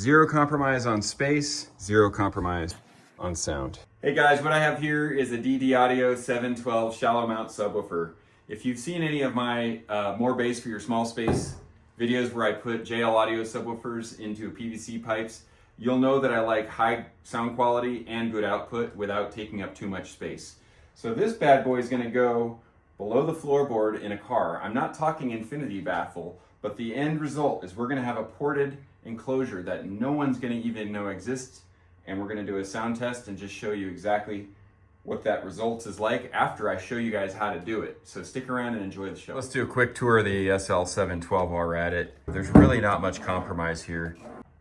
Zero compromise on space, zero compromise on sound. Hey guys, what I have here is a DD Audio 712 shallow mount subwoofer. If you've seen any of my more bass for your small space videos where I put JL Audio subwoofers into PVC pipes, you'll know that I like high sound quality and good output without taking up too much space. So this bad boy is going to go below the floorboard in a car. I'm not talking infinity baffle, but the end result is we're going to have a ported enclosure that no one's going to even know exists, and we're going to do a sound test and just show you exactly what that result is like after I show you guys how to do it. So stick around and enjoy the show. Let's do a quick tour of the SL712 while we're at it. There's really not much compromise here.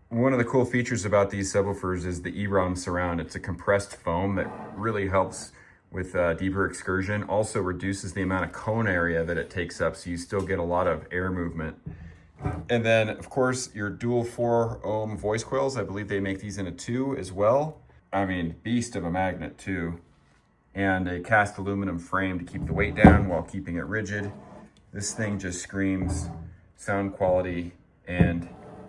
One of the cool features about these subwoofers is the EROM surround. It's a compressed foam that really helps with deeper excursion. Also reduces the amount of cone area that it takes up, so you still get a lot of air movement. And then, of course, your dual 4 ohm voice coils. I believe they make these in a 2 as well. I mean, beast of a magnet too. And a cast aluminum frame to keep the weight down while keeping it rigid. This thing just screams sound quality and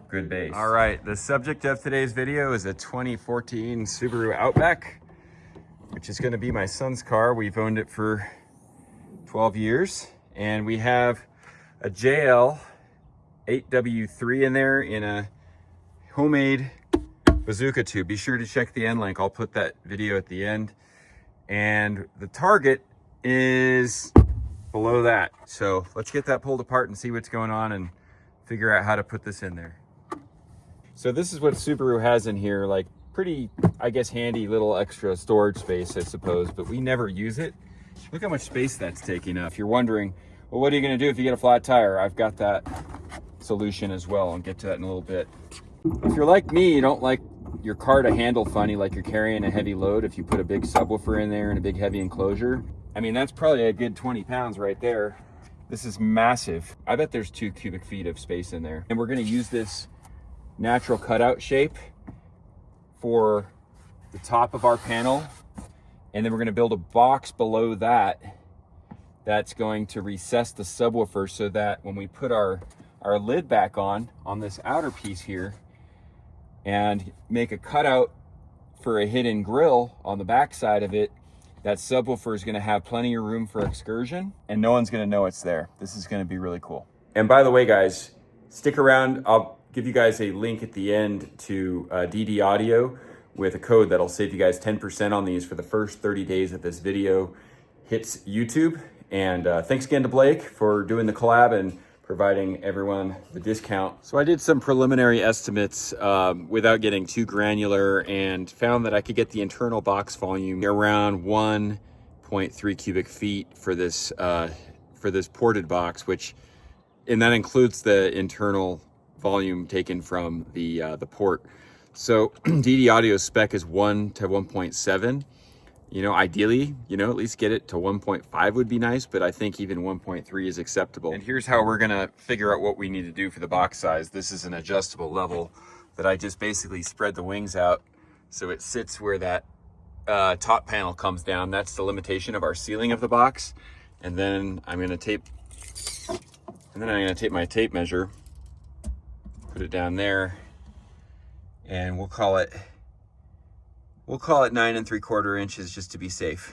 good bass. All right, the subject of today's video is a 2014 Subaru Outback, which is gonna be my son's car. We've owned it for 12 years. And we have a JL 8W3 in there in a homemade bazooka tube. Be sure to check the end link. I'll put that video at the end. And the target is below that. So let's get that pulled apart and see what's going on and figure out how to put this in there. So this is what Subaru has in here, like pretty, I guess, handy little extra storage space, I suppose, but we never use it. Look how much space that's taking up. If you're wondering, well, what are you gonna do if you get a flat tire? I've got that solution as well. I'll get to that in a little bit. If you're like me, you don't like your car to handle funny, like you're carrying a heavy load. If you put a big subwoofer in there and a big heavy enclosure, I mean, that's probably a good 20 pounds right there. This is massive. I bet there's 2 cubic feet of space in there. And we're gonna use this natural cutout shape for the top of our panel. And then we're gonna build a box below that that's going to recess the subwoofer so that when we put our lid back on this outer piece here and make a cutout for a hidden grill on the back side of it, that subwoofer is going to have plenty of room for excursion and no one's going to know it's there. This is going to be really cool. And by the way, guys, stick around. I'll give you guys a link at the end to DD Audio with a code that'll save you guys 10% on these for the first 30 days that this video hits YouTube. And thanks again to Blake for doing the collab and providing everyone the discount. So I did some preliminary estimates without getting too granular and found that I could get the internal box volume around 1.3 cubic feet for this ported box, and that includes the internal volume taken from the port. So DD Audio spec is 1 to 1.7. You know, ideally, you know, at least get it to 1.5 would be nice, but I think even 1.3 is acceptable. And here's how we're gonna figure out what we need to do for the box size. This is an adjustable level that I just basically spread the wings out so it sits where that top panel comes down. That's the limitation of our ceiling of the box. And then I'm gonna tape my tape measure, put it down there, and we'll call it 9 3/4 inches just to be safe.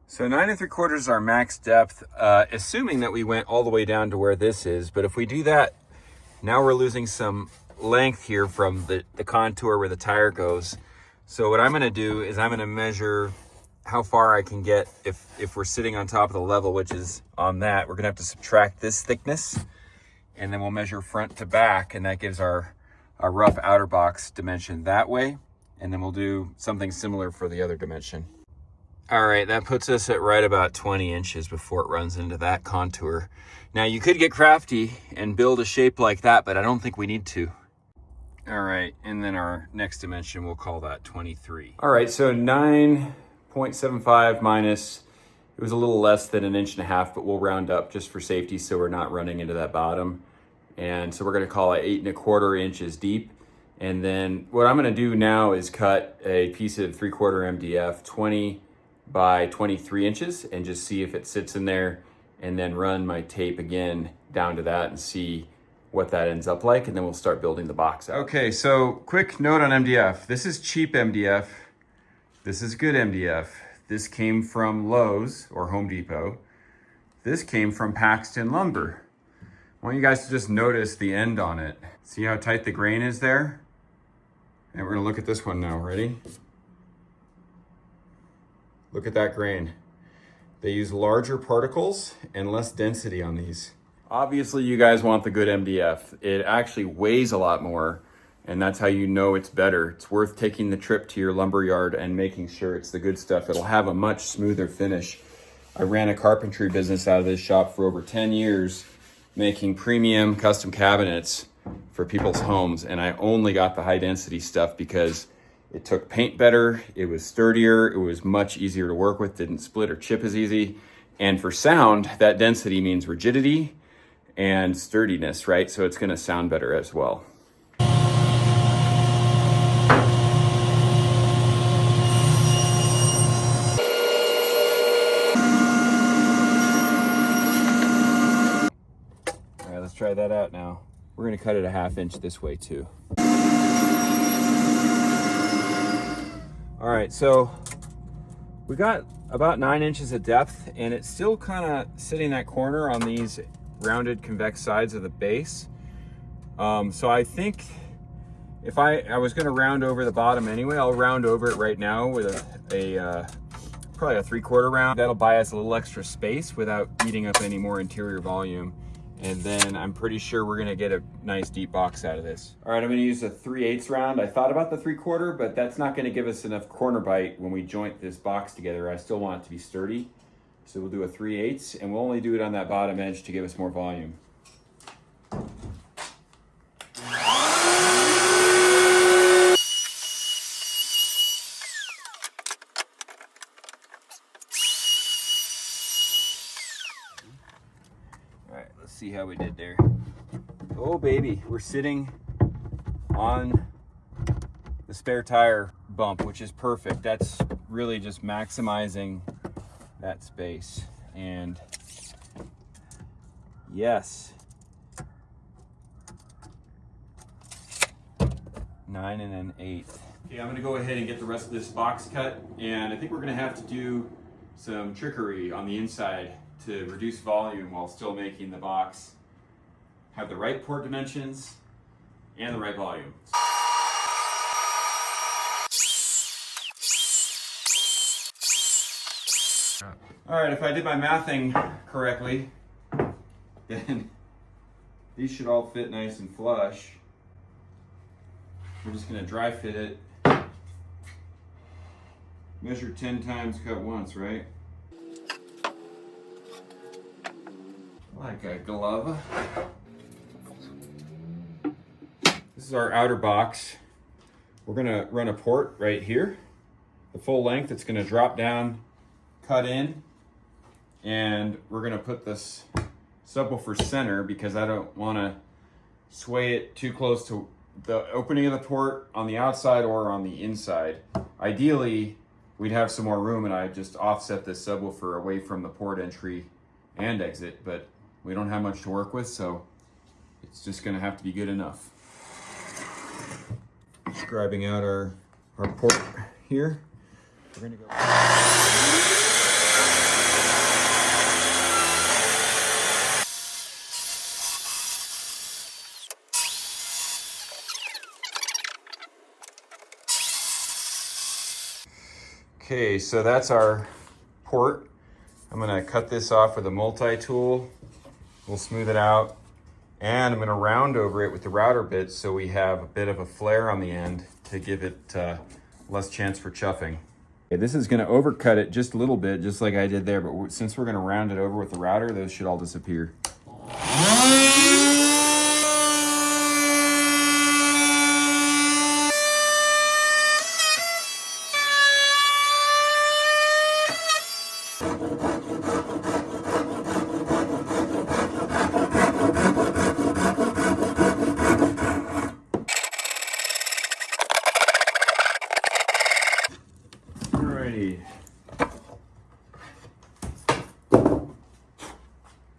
So 9 3/4 is our max depth, assuming that we went all the way down to where this is. But if we do that, now we're losing some length here from the contour where the tire goes. So what I'm gonna do is I'm gonna measure how far I can get if we're sitting on top of the level, which is on that. We're gonna have to subtract this thickness, and then we'll measure front to back, and that gives our rough outer box dimension that way. And then we'll do something similar for the other dimension. All right, that puts us at right about 20 inches before it runs into that contour. Now you could get crafty and build a shape like that, but I don't think we need to. All right, and then our next dimension, we'll call that 23. All right, so 9.75 minus, it was a little less than 1.5 inches, but we'll round up just for safety so we're not running into that bottom. And so we're gonna call it 8 1/4 inches deep. And then what I'm gonna do now is cut a piece of 3/4 MDF, 20 by 23 inches, and just see if it sits in there, and then run my tape again down to that and see what that ends up like, and then we'll start building the box out. Okay, so quick note on MDF. This is cheap MDF. This is good MDF. This came from Lowe's or Home Depot. This came from Paxton Lumber. I want you guys to just notice the end on it. See how tight the grain is there? And we're gonna look at this one now, ready? Look at that grain. They use larger particles and less density on these. Obviously you guys want the good MDF. It actually weighs a lot more, and that's how you know it's better. It's worth taking the trip to your lumber yard and making sure it's the good stuff. It'll have a much smoother finish. I ran a carpentry business out of this shop for over 10 years, making premium custom cabinets for people's homes, and I only got the high density stuff because it took paint better, it was sturdier, it was much easier to work with, didn't split or chip as easy. And for sound, that density means rigidity and sturdiness, right? So it's gonna sound better as well. All right, let's try that out now. We're gonna cut it a 1/2 inch this way too. All right, so we got about 9 inches of depth, and it's still kind of sitting that corner on these rounded convex sides of the base. So I think if I was gonna round over the bottom anyway, I'll round over it right now with probably a 3/4 round. That'll buy us a little extra space without eating up any more interior volume. And then I'm pretty sure we're gonna get a nice deep box out of this. All right, I'm gonna use a 3/8 round. I thought about the 3/4, but that's not gonna give us enough corner bite when we joint this box together. I still want it to be sturdy. So we'll do a 3/8, and we'll only do it on that bottom edge to give us more volume. See how we did there. Oh baby, we're sitting on the spare tire bump, which is perfect. That's really just maximizing that space. And yes, 9 and 1/8. Okay, I'm gonna go ahead and get the rest of this box cut, and I think we're gonna have to do some trickery on the inside to reduce volume while still making the box have the right port dimensions and the right volume. All right, if I did my mathing correctly, then these should all fit nice and flush. We're just gonna dry fit it. Measure 10 times, cut once, right? Like a glove. This is our outer box. We're gonna run a port right here, the full length. It's gonna drop down, cut in, and we're gonna put this subwoofer center because I don't wanna sway it too close to the opening of the port on the outside or on the inside. Ideally, we'd have some more room and I just offset this subwoofer away from the port entry and exit, but we don't have much to work with, so it's just gonna have to be good enough. Grabbing out our port here. We're gonna go. Okay, so that's our port. I'm gonna cut this off with a multi-tool. We'll smooth it out, and I'm gonna round over it with the router bit so we have a bit of a flare on the end to give it less chance for chuffing. Okay, this is gonna overcut it just a little bit, just like I did there, but since we're gonna round it over with the router, those should all disappear.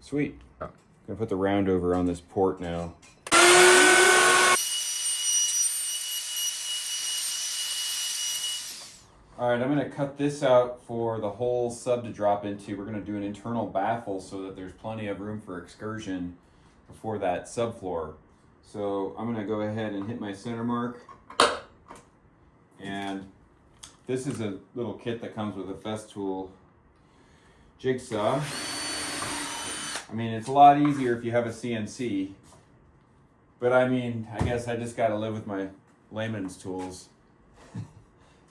Sweet. I'm gonna put the round over on this port now. All right, I'm gonna cut this out for the whole sub to drop into. We're gonna do an internal baffle so that there's plenty of room for excursion before that subfloor. So I'm gonna go ahead and hit my center mark. And this is a little kit that comes with a Festool jigsaw. I mean, it's a lot easier if you have a CNC, but I mean, I guess I just gotta live with my layman's tools.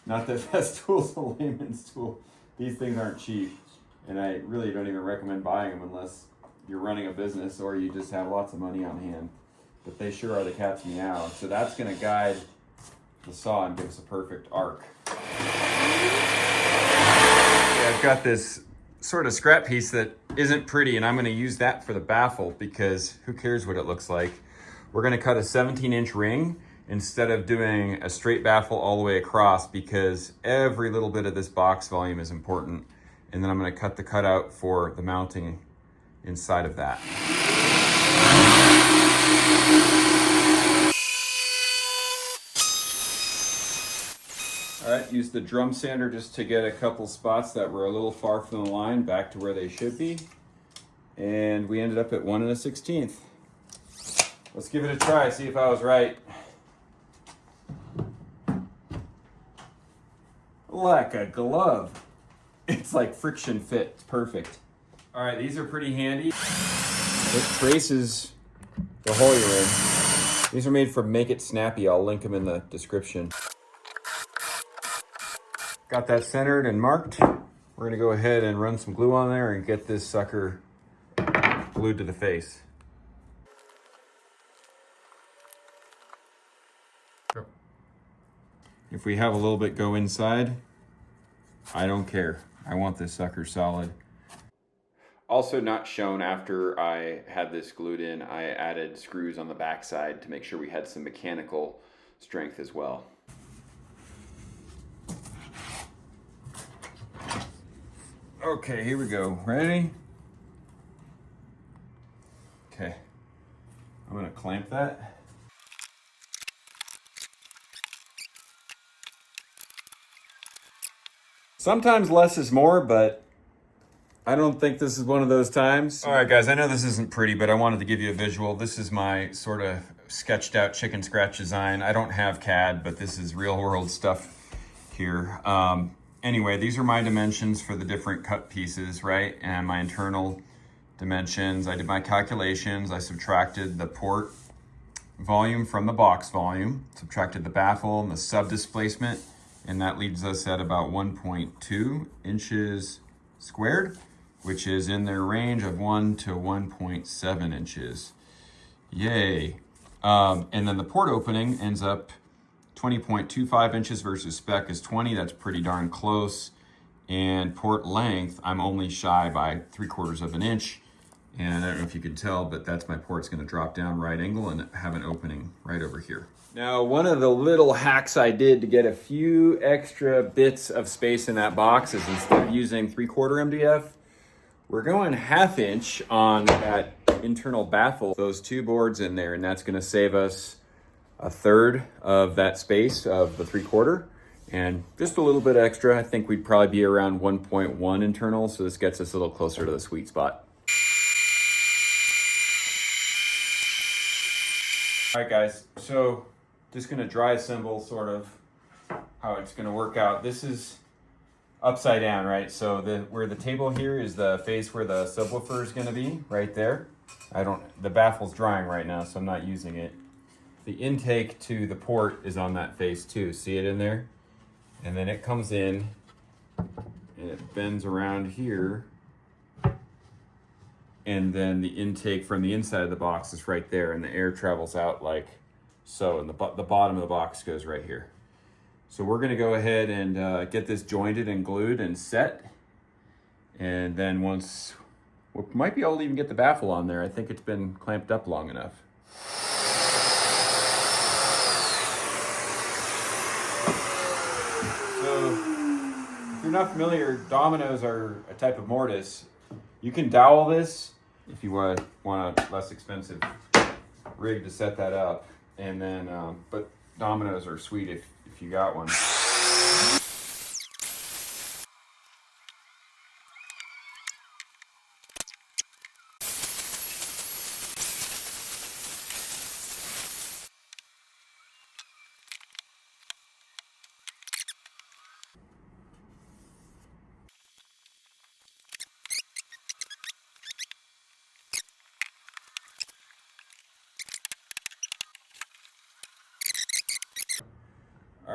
Not that Festool's a layman's tool. These things aren't cheap, and I really don't even recommend buying them unless you're running a business or you just have lots of money on hand. But they sure are the cat's meow. So that's gonna guide the saw and give us a perfect arc. Yeah, I've got this sort of scrap piece that isn't pretty, and I'm gonna use that for the baffle because who cares what it looks like. We're gonna cut a 17-inch ring instead of doing a straight baffle all the way across because every little bit of this box volume is important. And then I'm gonna cut the cutout for the mounting inside of that. All right, use the drum sander just to get a couple spots that were a little far from the line back to where they should be. And we ended up at 1 1/16. Let's give it a try, see if I was right. Like a glove. It's like friction fit, it's perfect. All right, these are pretty handy. It traces the hole you're in. These are made from Make It Snappy. I'll link them in the description. Got that centered and marked. We're gonna go ahead and run some glue on there and get this sucker glued to the face. If we have a little bit go inside, I don't care. I want this sucker solid. Also not shown after I had this glued in, I added screws on the backside to make sure we had some mechanical strength as well. Okay, here we go. Ready? Okay. I'm gonna clamp that. Sometimes less is more, but I don't think this is one of those times. All right, guys, I know this isn't pretty, but I wanted to give you a visual. This is my sort of sketched out chicken scratch design. I don't have CAD, but this is real world stuff here. Anyway, these are my dimensions for the different cut pieces, right? And my internal dimensions. I did my calculations. I subtracted the port volume from the box volume, subtracted the baffle and the sub displacement, and that leaves us at about 1.2 inches squared, which is in their range of 1 to 1.7 inches. Yay. And then the port opening ends up 20.25 inches versus spec is 20. That's pretty darn close. And port length, I'm only shy by 3/4 of an inch. And I don't know if you can tell, but that's my port's gonna drop down right angle and have an opening right over here. Now, one of the little hacks I did to get a few extra bits of space in that box is instead of using 3/4 MDF, we're going 1/2 inch on that internal baffle, those two boards in there, and that's gonna save us 1/3 of that space of the 3/4 and just a little bit extra. I think we'd probably be around 1.1 internal, so this gets us a little closer to the sweet spot. All right, guys, so just gonna dry assemble sort of how it's gonna work out. This is upside down, right? So where the table here is the face where the subwoofer is gonna be, right there. The baffle's drying right now, so I'm not using it. The intake to the port is on that face too. See it in there? And then it comes in and it bends around here. And then the intake from the inside of the box is right there, and the air travels out like so, and the bottom of the box goes right here. So we're gonna go ahead and get this jointed and glued and set. And then once, we might be able to even get the baffle on there. I think it's been clamped up long enough. So if you're not familiar, Dominoes are a type of mortise. You can dowel this if you want a less expensive rig to set that up. And then, but Dominoes are sweet if you got one.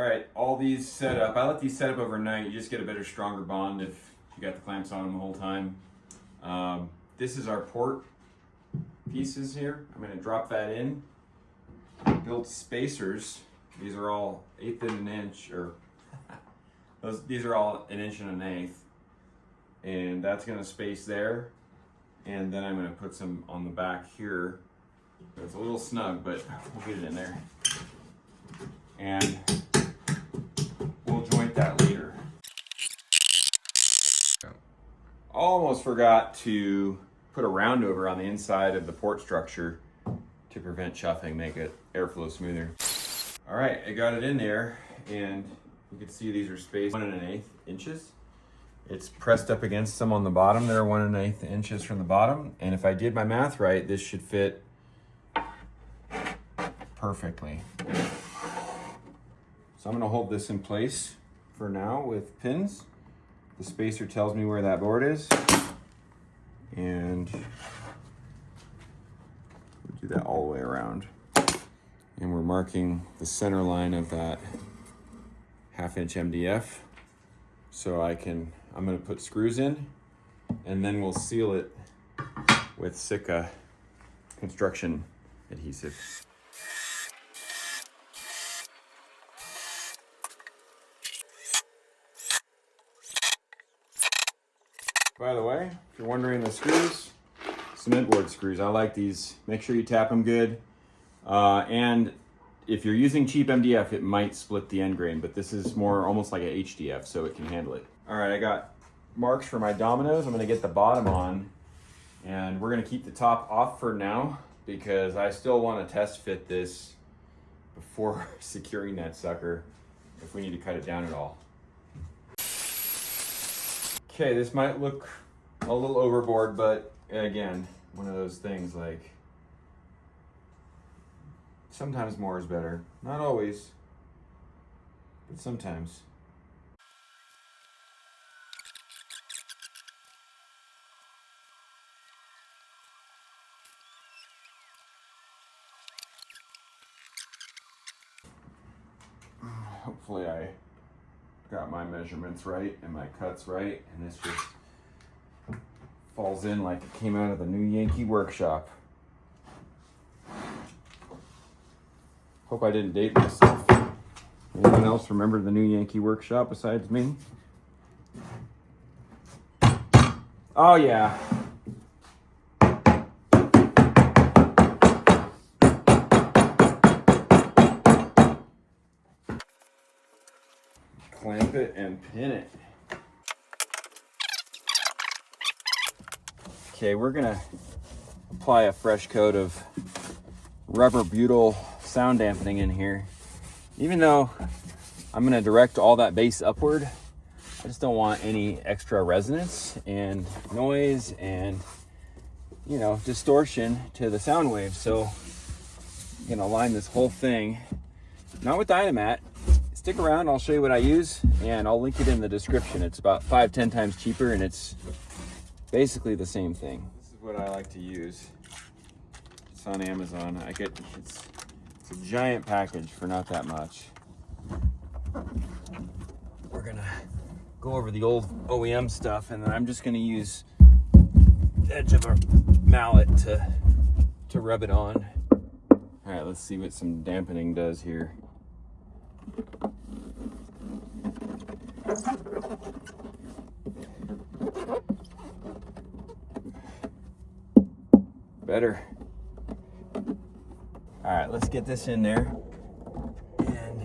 All right, all these set up. I let these set up overnight. You just get a better, stronger bond if you got the clamps on them the whole time. This is our port pieces here. I'm gonna drop that in. Built spacers. These are all 1/8 and an inch, or these are all 1 1/8 inches. And that's gonna space there. And then I'm gonna put some on the back here. It's a little snug, but we'll get it in there. And we'll joint that later. Almost forgot to put a round over on the inside of the port structure to prevent chuffing, make it airflow smoother. All right, I got it in there, and you can see these are spaced 1 1/8 inches. It's pressed up against them on the bottom. They're 1 1/8 inches from the bottom, and if I did my math right, this should fit perfectly. So I'm gonna hold this in place for now with pins. The spacer tells me where that board is. And we'll do that all the way around. And we're marking the center line of that 1/2 inch MDF. So I'm gonna put screws in, and then we'll seal it with Sika construction adhesive. By the way, if you're wondering the screws, cement board screws. I like these. Make sure you tap them good. And if you're using cheap MDF, it might split the end grain, but this is more almost like a HDF, so it can handle it. All right, I got marks for my dominoes. I'm gonna get the bottom on, and we're gonna keep the top off for now because I still wanna test fit this before securing that sucker if we need to cut it down at all. Okay, this might look a little overboard, but again, one of those things like sometimes more is better. Not always, but sometimes. Hopefully I got my measurements right and my cuts right, and this just falls in like it came out of the new Yankee workshop. Hope I didn't date myself. Anyone else remember the new Yankee workshop besides me? Oh yeah. Clamp it and pin it. Okay, we're gonna apply a fresh coat of rubber butyl sound dampening in here. Even though I'm gonna direct all that bass upward, I just don't want any extra resonance and noise and, you know, distortion to the sound waves. So I'm gonna line this whole thing, not with Dynamat. Stick around, I'll show you what I use, and I'll link it in the description. It's about 5-10 times cheaper, and it's basically the same thing. This is what I like to use. It's on Amazon. It's a giant package for not that much. We're gonna go over the old OEM stuff, and then I'm just gonna use the edge of a mallet to rub it on. All right, let's see what some dampening does here. Better. All right, let's get this in there. And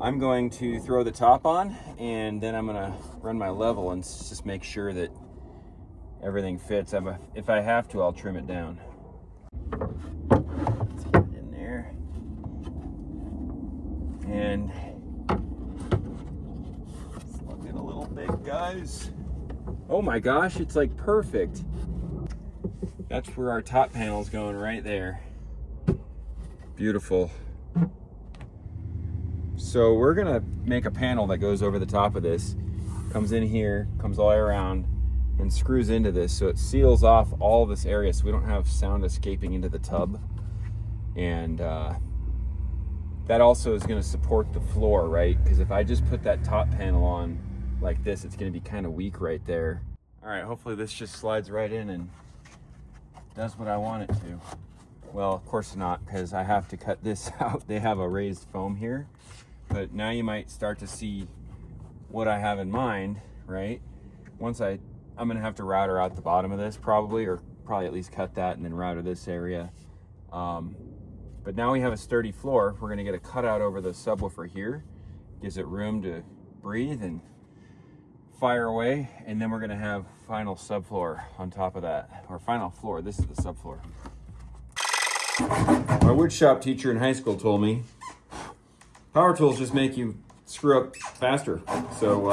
I'm going to throw the top on, and then I'm gonna run my level and just make sure that everything fits. If I have to, I'll trim it down. Let's get it in there. And it's looking a little big, guys. Oh my gosh, it's like perfect. That's where our top panel's going, right there. Beautiful. So we're gonna make a panel that goes over the top of this, comes in here, comes all the way around, and screws into this, so it seals off all this area so we don't have sound escaping into the tub. And that also is going to support the floor, right? Because if I just put that top panel on like this, it's going to be kind of weak right there. All right, hopefully this just slides right in and does what I want it to. Well, of course not, because I have to cut this out. They have a raised foam here, but now you might start to see what I have in mind, right? Once I'm gonna have to router out the bottom of this probably, or probably at least cut that and then router this area. But now we have a sturdy floor. We're gonna get a cutout over the subwoofer here. Gives it room to breathe and fire away. And then we're gonna have final subfloor on top of that, or final floor. This is the subfloor. My woodshop teacher in high school told me, power tools just make you screw up faster. So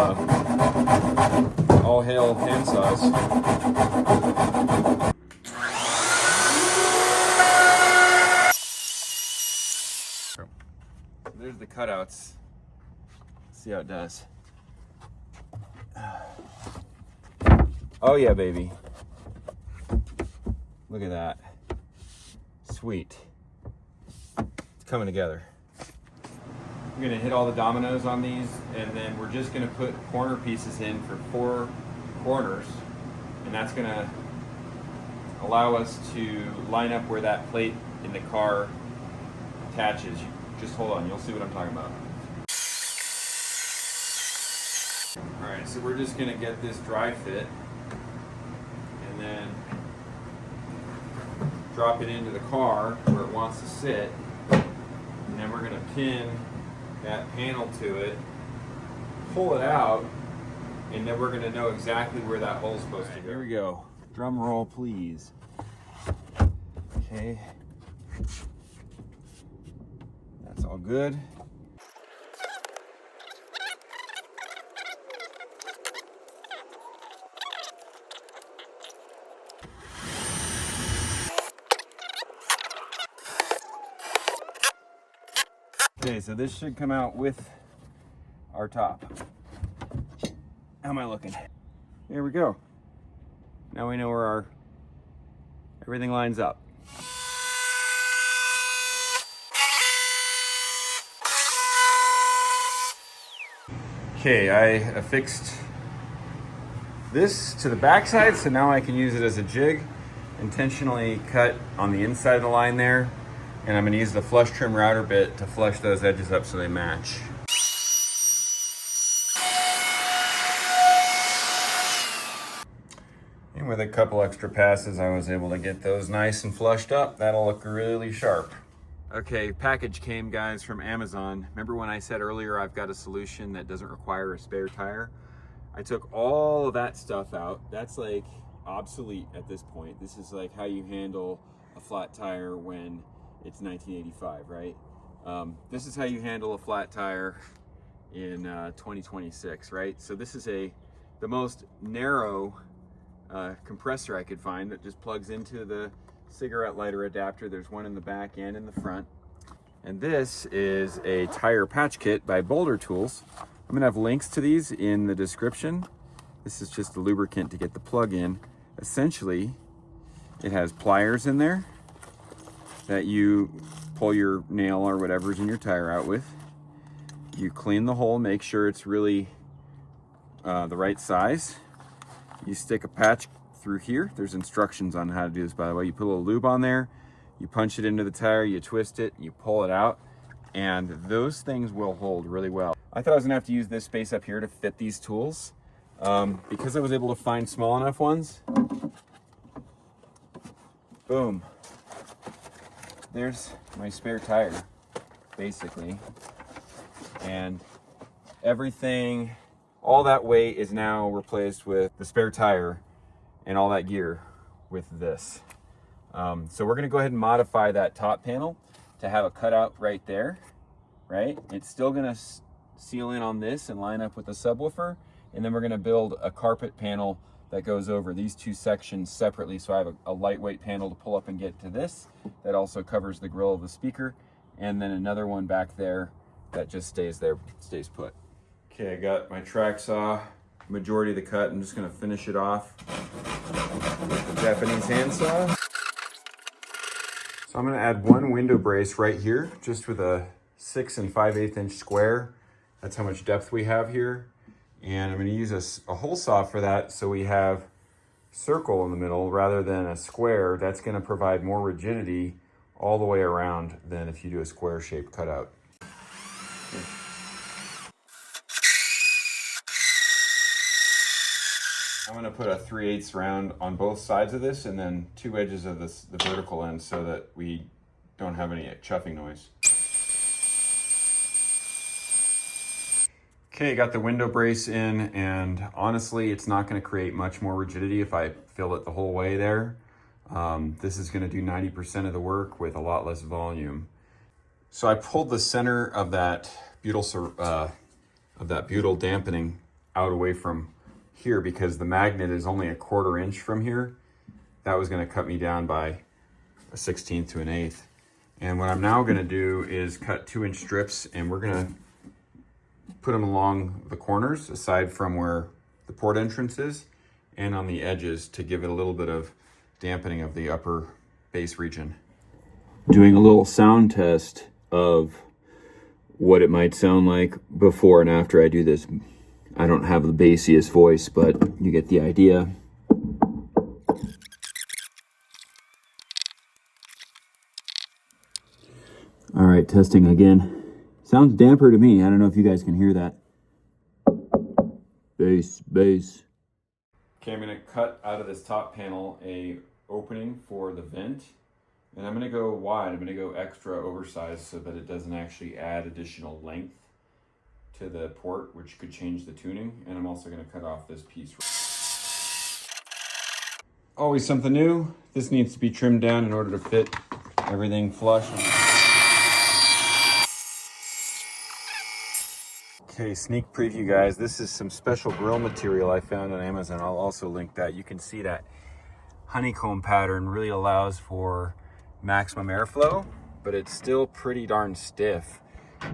all hail handsaws. There's the cutouts. See how it does. Oh yeah, baby. Look at that. Sweet. It's coming together. I'm gonna hit all the dominoes on these, and then we're just gonna put corner pieces in for 4 corners, and that's gonna allow us to line up where that plate in the car attaches. Just hold on, you'll see what I'm talking about. All right, so we're just gonna get this dry fit, and then drop it into the car where it wants to sit, and then we're gonna pin that panel to it, pull it out, and then we're gonna know exactly where that hole's supposed to go. Here we go. Drum roll, please. Okay. That's all good. Okay, so this should come out with our top. How am I looking? There we go. Now we know where everything lines up. Okay, I affixed this to the backside, so now I can use it as a jig. Intentionally cut on the inside of the line there. And I'm gonna use the flush trim router bit to flush those edges up so they match. And with a couple extra passes, I was able to get those nice and flushed up. That'll look really sharp. Okay, package came, guys, from Amazon. Remember when I said earlier I've got a solution that doesn't require a spare tire? I took all of that stuff out. That's like obsolete at this point. This is like how you handle a flat tire when it's 1985, right? This is how you handle a flat tire in 2026, right? So this is the most narrow compressor I could find that just plugs into the cigarette lighter adapter. There's one in the back and in the front. And this is a tire patch kit by Boulder Tools. I'm gonna have links to these in the description. This is just a lubricant to get the plug in. Essentially, it has pliers in there that you pull your nail or whatever's in your tire out with. You clean the hole, make sure it's really the right size. You stick a patch through here. There's instructions on how to do this, by the way. You put a little lube on there, you punch it into the tire, you twist it, you pull it out, and those things will hold really well. I thought I was gonna have to use this space up here to fit these tools. Because I was able to find small enough ones, boom. There's my spare tire, basically. And everything, all that weight is now replaced with the spare tire and all that gear with this. So we're gonna go ahead and modify that top panel to have a cutout right there, right? It's still gonna seal in on this and line up with the subwoofer. And then we're gonna build a carpet panel that goes over these two sections separately. So I have a lightweight panel to pull up and get to this. That also covers the grill of the speaker. And then another one back there that just stays there, stays put. Okay, I got my track saw, majority of the cut. I'm just gonna finish it off with the Japanese handsaw. So I'm gonna add one window brace right here, just with a 6 5/8 inch square. That's how much depth we have here. And I'm going to use a hole saw for that, so we have circle in the middle rather than a square. That's going to provide more rigidity all the way around than if you do a square shaped cutout. I'm going to put a 3/8 round on both sides of this, and then 2 edges of the vertical end, so that we don't have any chuffing noise. Okay, got the window brace in, and honestly, it's not going to create much more rigidity if I fill it the whole way there. This is going to do 90% of the work with a lot less volume. So I pulled the center of that butyl dampening out away from here, because the magnet is only 1/4 inch from here. That was going to cut me down by 1/16 to 1/8. And what I'm now going to do is cut 2-inch strips, and we're going to put them along the corners, aside from where the port entrance is, and on the edges, to give it a little bit of dampening of the upper bass region. Doing a little sound test of what it might sound like before and after I do this. I don't have the bassiest voice, but you get the idea. All right, testing again. Sounds damper to me. I don't know if you guys can hear that. Bass, bass. Okay, I'm gonna cut out of this top panel a opening for the vent, and I'm gonna go wide. I'm gonna go extra oversized so that it doesn't actually add additional length to the port, which could change the tuning. And I'm also gonna cut off this piece. Always something new. This needs to be trimmed down in order to fit everything flush. Okay, sneak preview, guys. This is some special grill material I found on Amazon. I'll also link that. You can see that honeycomb pattern really allows for maximum airflow, but it's still pretty darn stiff.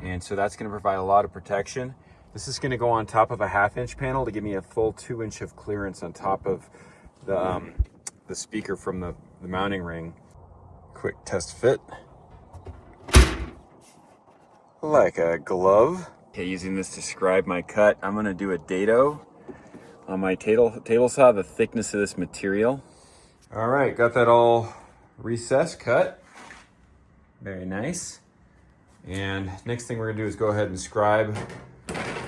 And so that's going to provide a lot of protection. This is going to go on top of a 1/2 inch panel to give me a full 2 inch of clearance on top of the speaker from the mounting ring. Quick test fit. Like a glove. Okay, using this to scribe my cut, I'm going to do a dado on my table saw, the thickness of this material. All right, got that all recessed, cut. Very nice. And next thing we're going to do is go ahead and scribe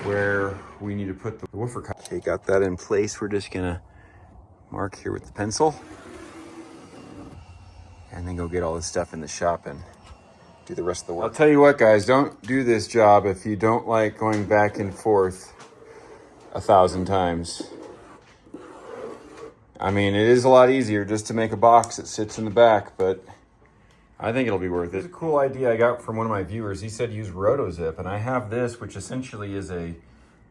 where we need to put the woofer cut. Okay, got that in place. We're just going to mark here with the pencil, and then go get all this stuff in the shop and do the rest of the work. I'll tell you what, guys, don't do this job if you don't like going back and forth 1,000 times. I mean, it is a lot easier just to make a box that sits in the back, but I think it'll be worth it. It's a cool idea I got from one of my viewers. He said use RotoZip, and I have this, which essentially is a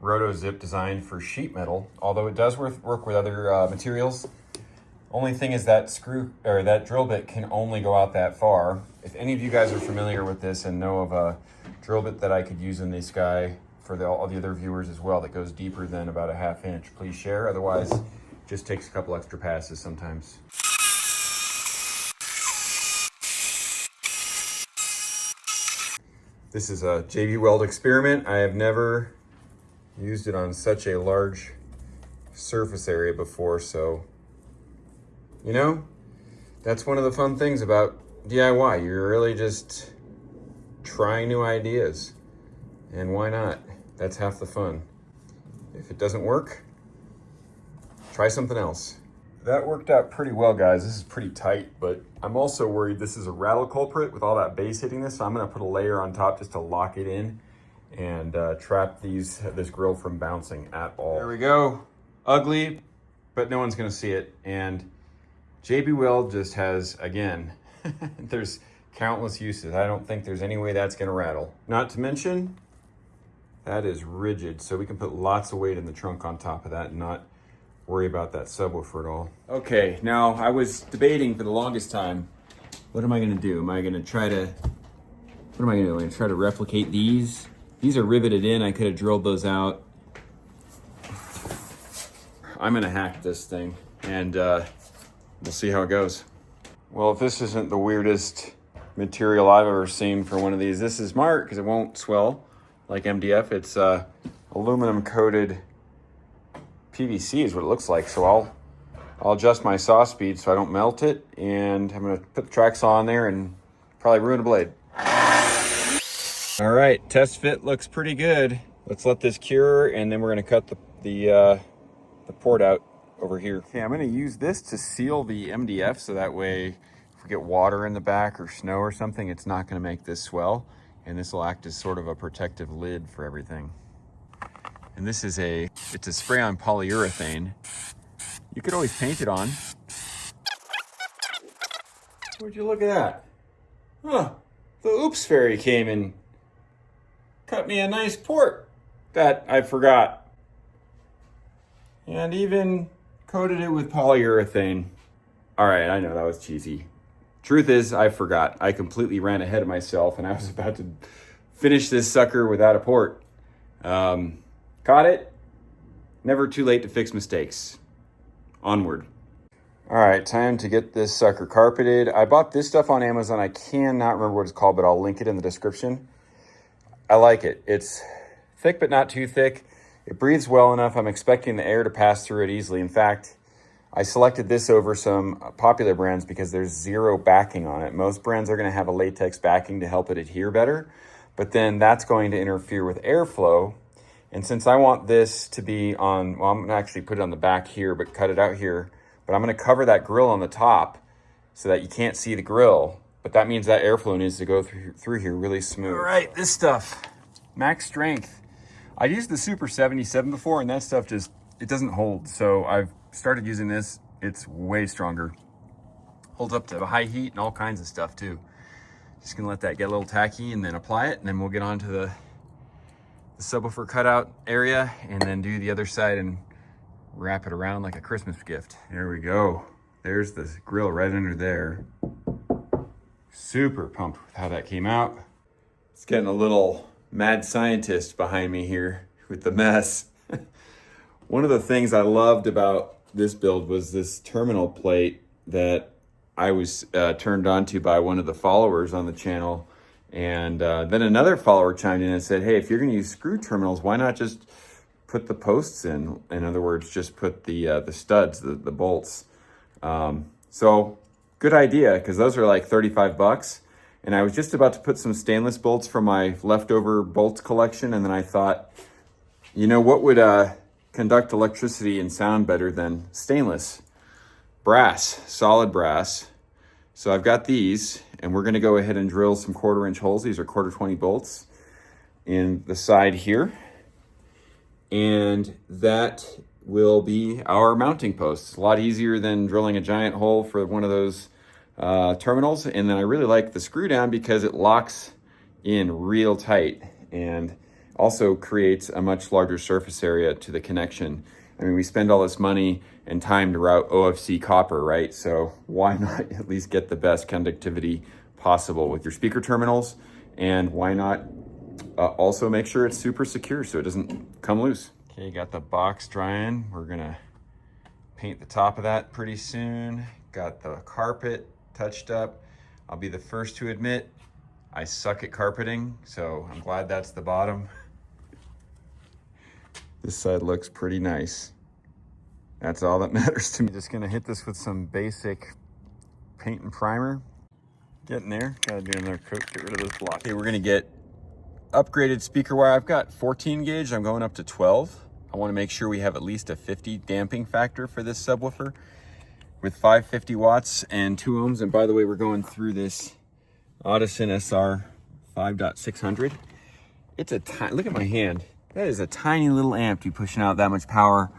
RotoZip designed for sheet metal, although it does work with other materials. Only thing is that that drill bit can only go out that far. If any of you guys are familiar with this and know of a drill bit that I could use in this guy for all the other viewers as well that goes deeper than about a 1/2 inch, please share. Otherwise, it just takes a couple extra passes sometimes. This is a JB Weld experiment. I have never used it on such a large surface area before, so you know, that's one of the fun things about DIY. You're really just trying new ideas. And why not? That's half the fun. If it doesn't work, try something else. That worked out pretty well, guys. This is pretty tight, but I'm also worried this is a rattle culprit with all that bass hitting this. So I'm gonna put a layer on top just to lock it in and trap this grill from bouncing at all. There we go. Ugly, but no one's gonna see it. And JB Weld just has, again, there's countless uses. I don't think there's any way that's gonna rattle. Not to mention, that is rigid, so we can put lots of weight in the trunk on top of that and not worry about that subwoofer at all. Okay, now I was debating for the longest time, what am I gonna do? Am I gonna try to, what am I gonna do? I'm gonna try to replicate these. These are riveted in, I could have drilled those out. I'm gonna hack this thing and we'll see how it goes. Well, if this isn't the weirdest material I've ever seen for one of these. This is smart because it won't swell like MDF. It's aluminum coated PVC is what it looks like. So I'll adjust my saw speed so I don't melt it, and I'm gonna put the track saw on there and probably ruin a blade. All right, test fit looks pretty good. Let's let this cure, and then we're gonna cut the port out over here. Okay, I'm gonna use this to seal the MDF so that way if we get water in the back or snow or something, it's not gonna make this swell, and this will act as sort of a protective lid for everything. And this is it's a spray-on polyurethane. You could always paint it on. Would you look at that? Huh, the Oops Fairy came and cut me a nice port that I forgot. And even coated it with polyurethane. All right, I know that was cheesy. Truth is, I forgot. I completely ran ahead of myself and I was about to finish this sucker without a port. Caught it. Never too late to fix mistakes. Onward. All right, time to get this sucker carpeted. I bought this stuff on Amazon. I cannot remember what it's called, but I'll link it in the description. I like it. It's thick, but not too thick. It breathes well enough. I'm expecting the air to pass through it easily. In fact, I selected this over some popular brands because there's zero backing on it. Most brands are going to have a latex backing to help it adhere better, but then that's going to interfere with airflow. And since I want this to be on, well, I'm going to actually put it on the back here, but cut it out here. But I'm going to cover that grill on the top so that you can't see the grill. But that means that airflow needs to go through here really smooth. All right, this stuff, max strength. I used the Super 77 before, and that stuff just, it doesn't hold. So I've started using this. It's way stronger. Holds up to high heat and all kinds of stuff too. Just gonna let that get a little tacky and then apply it, and then we'll get on to the subwoofer cutout area and then do the other side and wrap it around like a Christmas gift. There we go. There's the grill right under there. Super pumped with how that came out. It's getting a little mad scientist behind me here with the mess. One of the things I loved about this build was this terminal plate that I was turned on to by one of the followers on the channel. And then another follower chimed in and said, hey, if you're gonna use screw terminals, why not just put the posts in? In other words, just put the studs, the bolts. So good idea, because those are like 35 bucks. And I was just about to put some stainless bolts from my leftover bolts collection. And then I thought, you know, what would conduct electricity and sound better than stainless? Brass, solid brass. So I've got these, and we're gonna go ahead and drill some 1/4-inch holes. These are 1/4-20 bolts in the side here. And that will be our mounting posts. A lot easier than drilling a giant hole for one of those terminals. And then I really like the screw down because it locks in real tight and also creates a much larger surface area to the connection. I mean, we spend all this money and time to route OFC copper, right? So why not at least get the best conductivity possible with your speaker terminals? And why not also make sure it's super secure so it doesn't come loose? Okay, got the box drying. We're gonna paint the top of that pretty soon. Got the carpet touched up. I'll be the first to admit I suck at carpeting, so I'm glad that's the bottom. This side looks pretty nice. That's all that matters to me. Just gonna hit this with some basic paint and primer. Getting there, gotta do another coat, get rid of this block. Okay, we're gonna get upgraded speaker wire. I've got 14 gauge, I'm going up to 12. I wanna make sure we have at least a 50 damping factor for this subwoofer with 550 watts and 2 ohms. And by the way, we're going through this Audison SR 5.600. It's a tiny, look at my hand. That is a tiny little amp to be pushing out that much power.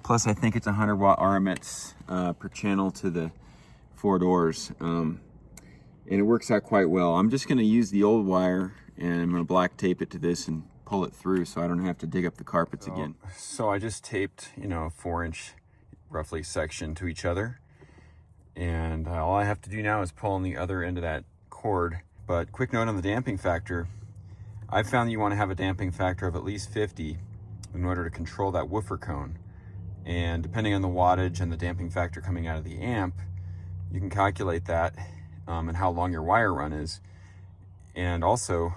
Plus, I think it's 100 watt RMS per channel to the 4 doors. And it works out quite well. I'm just gonna use the old wire and I'm gonna black tape it to this and pull it through so I don't have to dig up the carpets again. So I just taped, you know, a 4-inch roughly section to each other. And all I have to do now is pull on the other end of that cord. But quick note on the damping factor. I've found that you wanna have a damping factor of at least 50 in order to control that woofer cone. And depending on the wattage and the damping factor coming out of the amp, you can calculate that and how long your wire run is. And also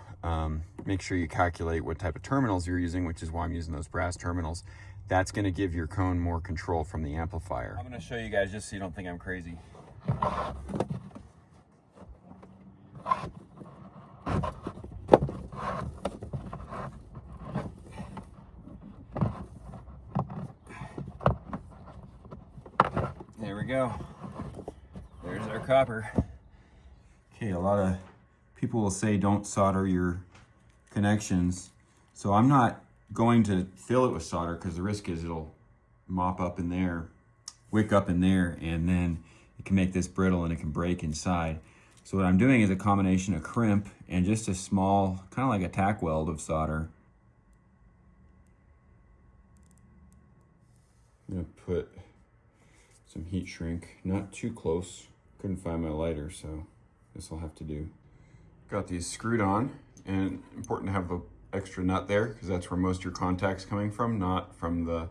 make sure you calculate what type of terminals you're using, which is why I'm using those brass terminals. That's going to give your cone more control from the amplifier. I'm going to show you guys just so you don't think I'm crazy. There we go. There's our copper. Okay, a lot of people will say don't solder your connections. So I'm not going to fill it with solder because the risk is it'll mop up in there, wick up in there, and then it can make this brittle and it can break inside. So what I'm doing is a combination of crimp and just a small, kind of like a tack weld of solder. I'm gonna put some heat shrink, not too close. Couldn't find my lighter, so this will have to do. Got these screwed on, and important to have the extra nut there because that's where most of your contact's coming from, not from the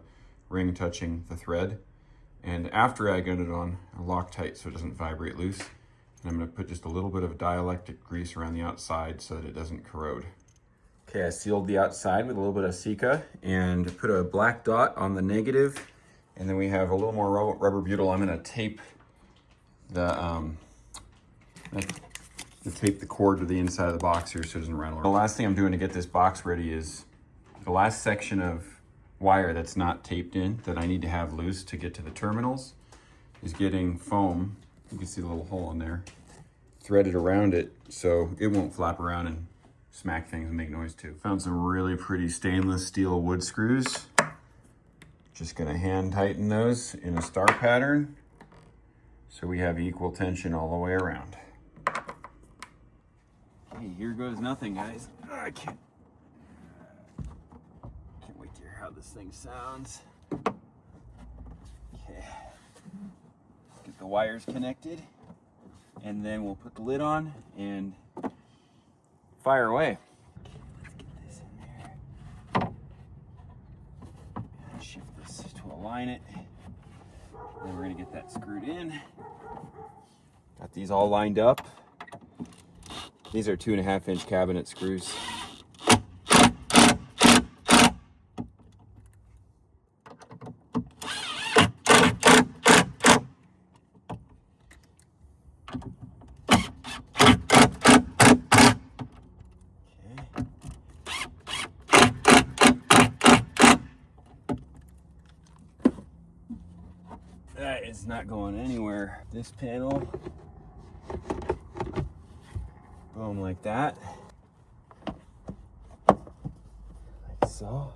ring touching the thread. And after I get it on, I lock tight so it doesn't vibrate loose. And I'm gonna put just a little bit of dielectric grease around the outside so that it doesn't corrode. Okay, I sealed the outside with a little bit of Sika and put a black dot on the negative. And then we have a little more rubber butyl. I'm gonna tape the tape the cord to the inside of the box here so it doesn't rattle. The last thing I'm doing to get this box ready is the last section of wire that's not taped in that I need to have loose to get to the terminals is getting foam. You can see the little hole in there, threaded around it so it won't flap around and smack things and make noise too. Found some really pretty stainless steel wood screws. Just gonna hand tighten those in a star pattern so we have equal tension all the way around. Hey, here goes nothing, guys. I can't wait to hear how this thing sounds. Okay, get the wires connected, and then we'll put the lid on and fire away. Okay, let's get this in there and shift this to align it. Then we're gonna get that screwed in. Got these all lined up. These are 2.5-inch cabinet screws. That is not going anywhere. This panel, boom, like that. Like so.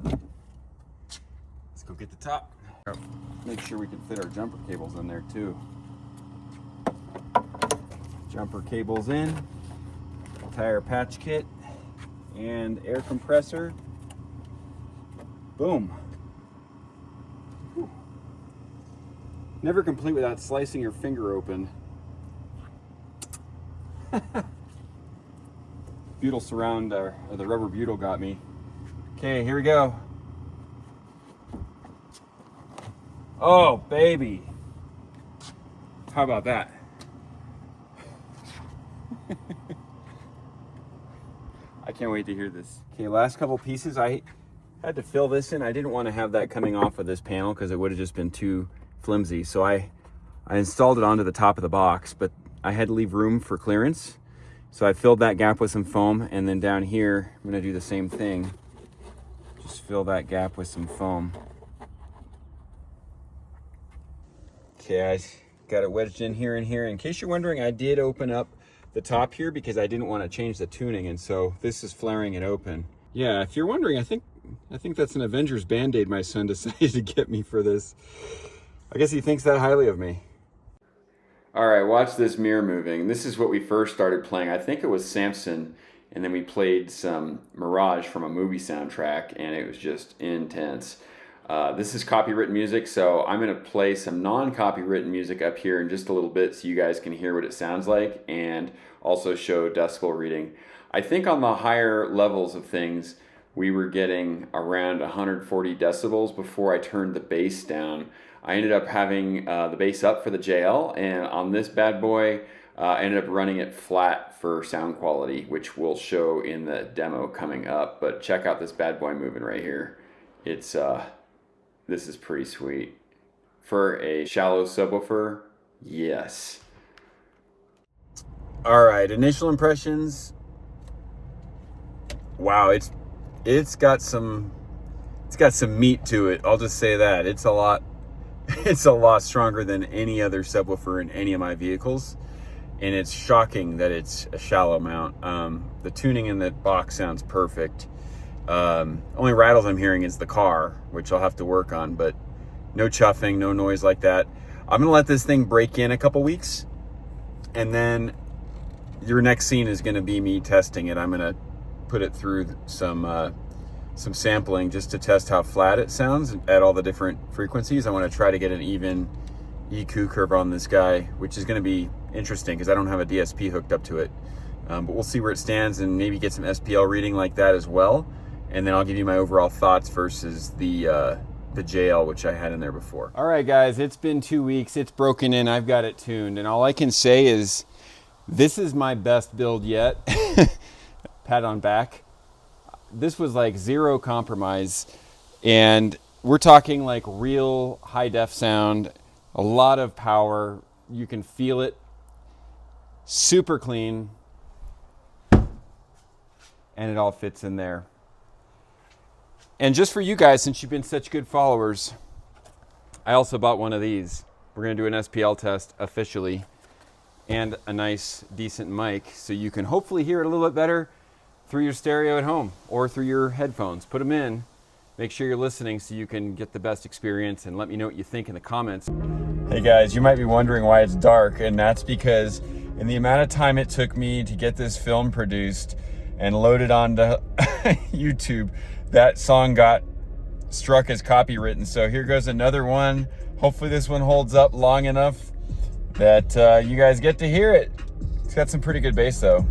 Let's go get the top. Make sure we can fit our jumper cables in there too. Jumper cables in, tire patch kit, and air compressor. Boom. Never complete without slicing your finger open. Butyl surround, or the rubber butyl got me. Okay, here we go. Oh, baby. How about that? I can't wait to hear this. Okay, last couple pieces. I had to fill this in. I didn't want to have that coming off of this panel because it would have just been too flimsy. So I installed it onto the top of the box, but I had to leave room for clearance. So I filled that gap with some foam, and then down here, I'm gonna do the same thing. Just fill that gap with some foam. Okay, I got it wedged in here and here. In case you're wondering, I did open up the top here because I didn't want to change the tuning, and so this is flaring it open. Yeah, if you're wondering, I think that's an Avengers Band-Aid my son decided to get me for this. I guess he thinks that highly of me. All right, watch this mirror moving. This is what we first started playing. I think it was Samson, and then we played some Mirage from a movie soundtrack, and it was just intense. This is copywritten music, so I'm gonna play some non-copywritten music up here in just a little bit so you guys can hear what it sounds like and also show decibel reading. I think on the higher levels of things, we were getting around 140 decibels before I turned the bass down. I ended up having the bass up for the JL, and on this bad boy, I ended up running it flat for sound quality, which we'll show in the demo coming up. But check out this bad boy moving right here. It's this is pretty sweet. For a shallow subwoofer, yes. All right, initial impressions. Wow, it's got some meat to it. I'll just say that. It's a lot stronger than any other subwoofer in any of my vehicles. And it's shocking that it's a shallow mount. The tuning in the box sounds perfect. Only rattles I'm hearing is the car, which I'll have to work on, but no chuffing, no noise like that. I'm gonna let this thing break in a couple weeks, and then your next scene is gonna be me testing it. I'm gonna put it through some sampling just to test how flat it sounds at all the different frequencies. I wanna try to get an even EQ curve on this guy, which is gonna be interesting because I don't have a DSP hooked up to it. But we'll see where it stands and maybe get some SPL reading like that as well. And then I'll give you my overall thoughts versus the JL, which I had in there before. All right, guys, it's been 2 weeks. It's broken in. I've got it tuned. And all I can say is this is my best build yet. Pat on back. This was like zero compromise. And we're talking like real high def sound, a lot of power. You can feel it. Super clean. And it all fits in there. And just for you guys, since you've been such good followers, I also bought one of these. We're gonna do an SPL test officially, and a nice, decent mic, so you can hopefully hear it a little bit better through your stereo at home or through your headphones. Put them in, make sure you're listening so you can get the best experience, and let me know what you think in the comments. Hey guys, you might be wondering why it's dark, and that's because in the amount of time it took me to get this film produced and loaded onto YouTube, that song got struck as copywritten. So here goes another one. Hopefully this one holds up long enough that you guys get to hear it. It's got some pretty good bass though.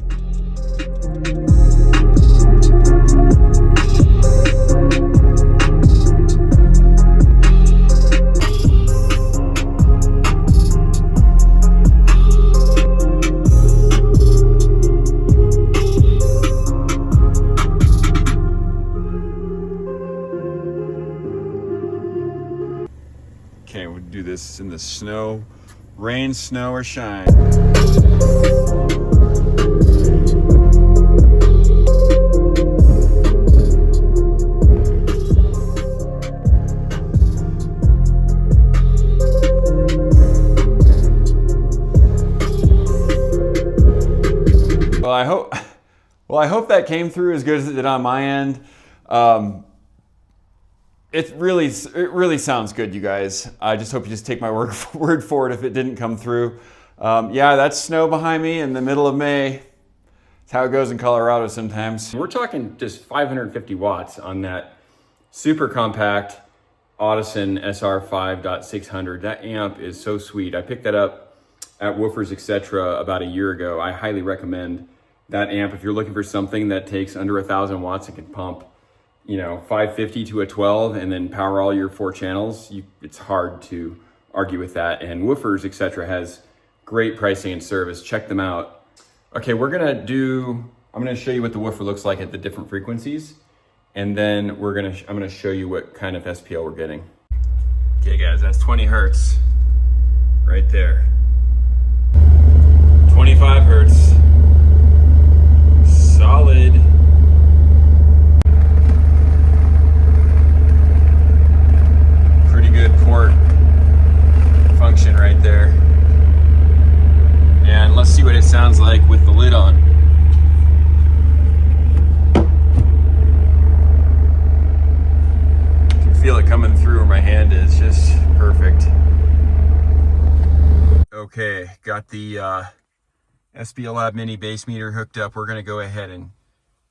Okay, we'll do this in the snow, rain, snow, or shine. Well, I hope that came through as good as it did on my end. It really sounds good, you guys. I just hope you just take my word for it if it didn't come through. Yeah, that's snow behind me in the middle of May. It's how it goes in Colorado sometimes. We're talking just 550 watts on that super compact Audison SR5.600. That amp is so sweet. I picked that up at Woofers Etc. about a year ago. I highly recommend that amp if you're looking for something that takes under 1,000 watts and can pump, you know, 550 to a 12 and then power all your 4 channels. It's hard to argue with that. And Woofers Etc. has great pricing and service. Check them out. Okay, I'm gonna show you what the woofer looks like at the different frequencies. And then I'm gonna show you what kind of SPL we're getting. Okay guys, that's 20 Hertz right there. 25 Hertz. Solid. Pretty good port function right there. And let's see what it sounds like with the lid on. You can feel it coming through where my hand is, just perfect. Okay, got the SPL Lab Mini bass meter hooked up. We're gonna go ahead and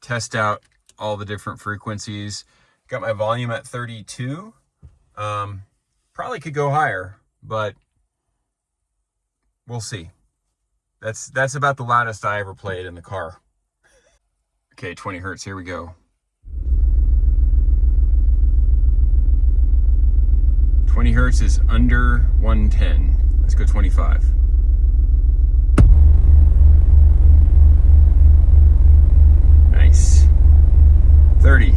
test out all the different frequencies. Got my volume at 32. Probably could go higher, but we'll see. That's about the loudest I ever played in the car. Okay, 20 Hertz, here we go. 20 hertz is under 110. Let's go 25. Nice. 30.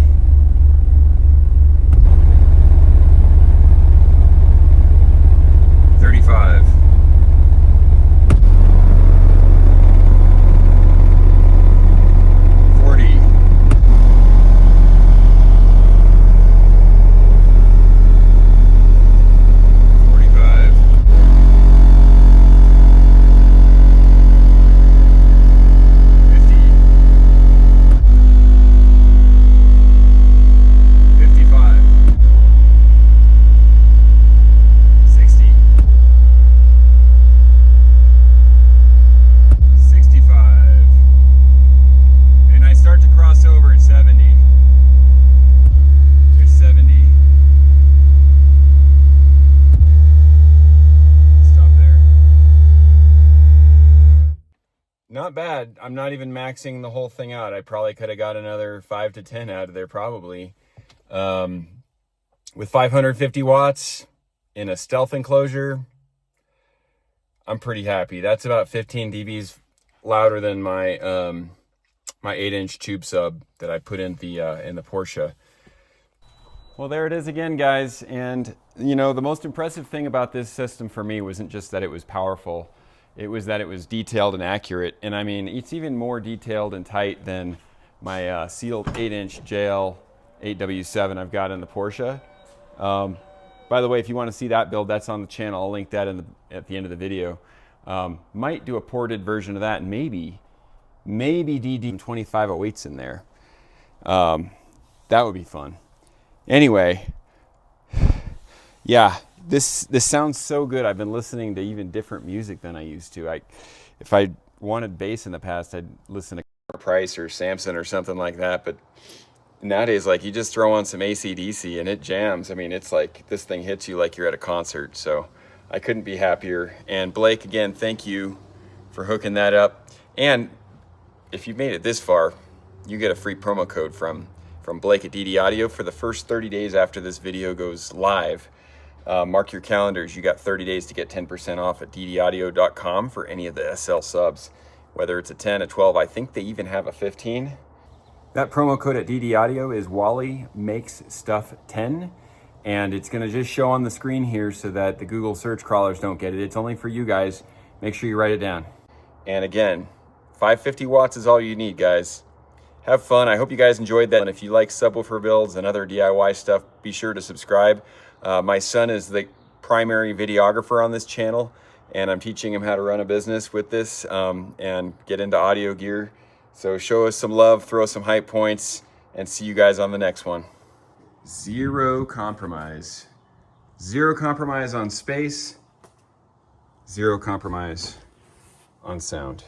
35. 40. 45. 50. 55. 60. 65. And I start to cross over at 70. There's 70. Stop there. Not bad. I'm not even maxing the whole thing out. I probably could have got another 5 to 10 out of there probably. With 550 watts in a stealth enclosure, I'm pretty happy. That's about 15 dBs louder than my my 8-inch tube sub that I put in the Porsche. Well, there it is again, guys. And you know, the most impressive thing about this system for me wasn't just that it was powerful, it was that it was detailed and accurate. And I mean, it's even more detailed and tight than my sealed 8-inch JL 8W7 I've got in the Porsche. By the way, if you want to see that build, that's on the channel. I'll link that at the end of the video. Might do a ported version of that, and maybe DD 2508s in there. That would be fun. Anyway, yeah, this sounds so good. I've been listening to even different music than I used to. If I wanted bass in the past, I'd listen to Price or Samson or something like that, but nowadays, like, you just throw on some AC/DC and it jams. I mean, it's like this thing hits you like you're at a concert. So I couldn't be happier. And Blake, again, thank you for hooking that up. And if you've made it this far, you get a free promo code from Blake at DD Audio for the first 30 days after this video goes live. Mark your calendars. You got 30 days to get 10% off at ddaudio.com for any of the SL subs, whether it's a 10, a 12. I think they even have a 15. That promo code at DD Audio is Wally Makes Stuff 10, and it's going to just show on the screen here so that the Google search crawlers don't get it. It's only for you guys. Make sure you write it down. And again, 550 watts is all you need, guys. Have fun. I hope you guys enjoyed that. And if you like subwoofer builds and other DIY stuff, be sure to subscribe. My son is the primary videographer on this channel, and I'm teaching him how to run a business with this and get into audio gear. So show us some love, throw some hype points, and see you guys on the next one. Zero compromise. Zero compromise on space. Zero compromise on sound.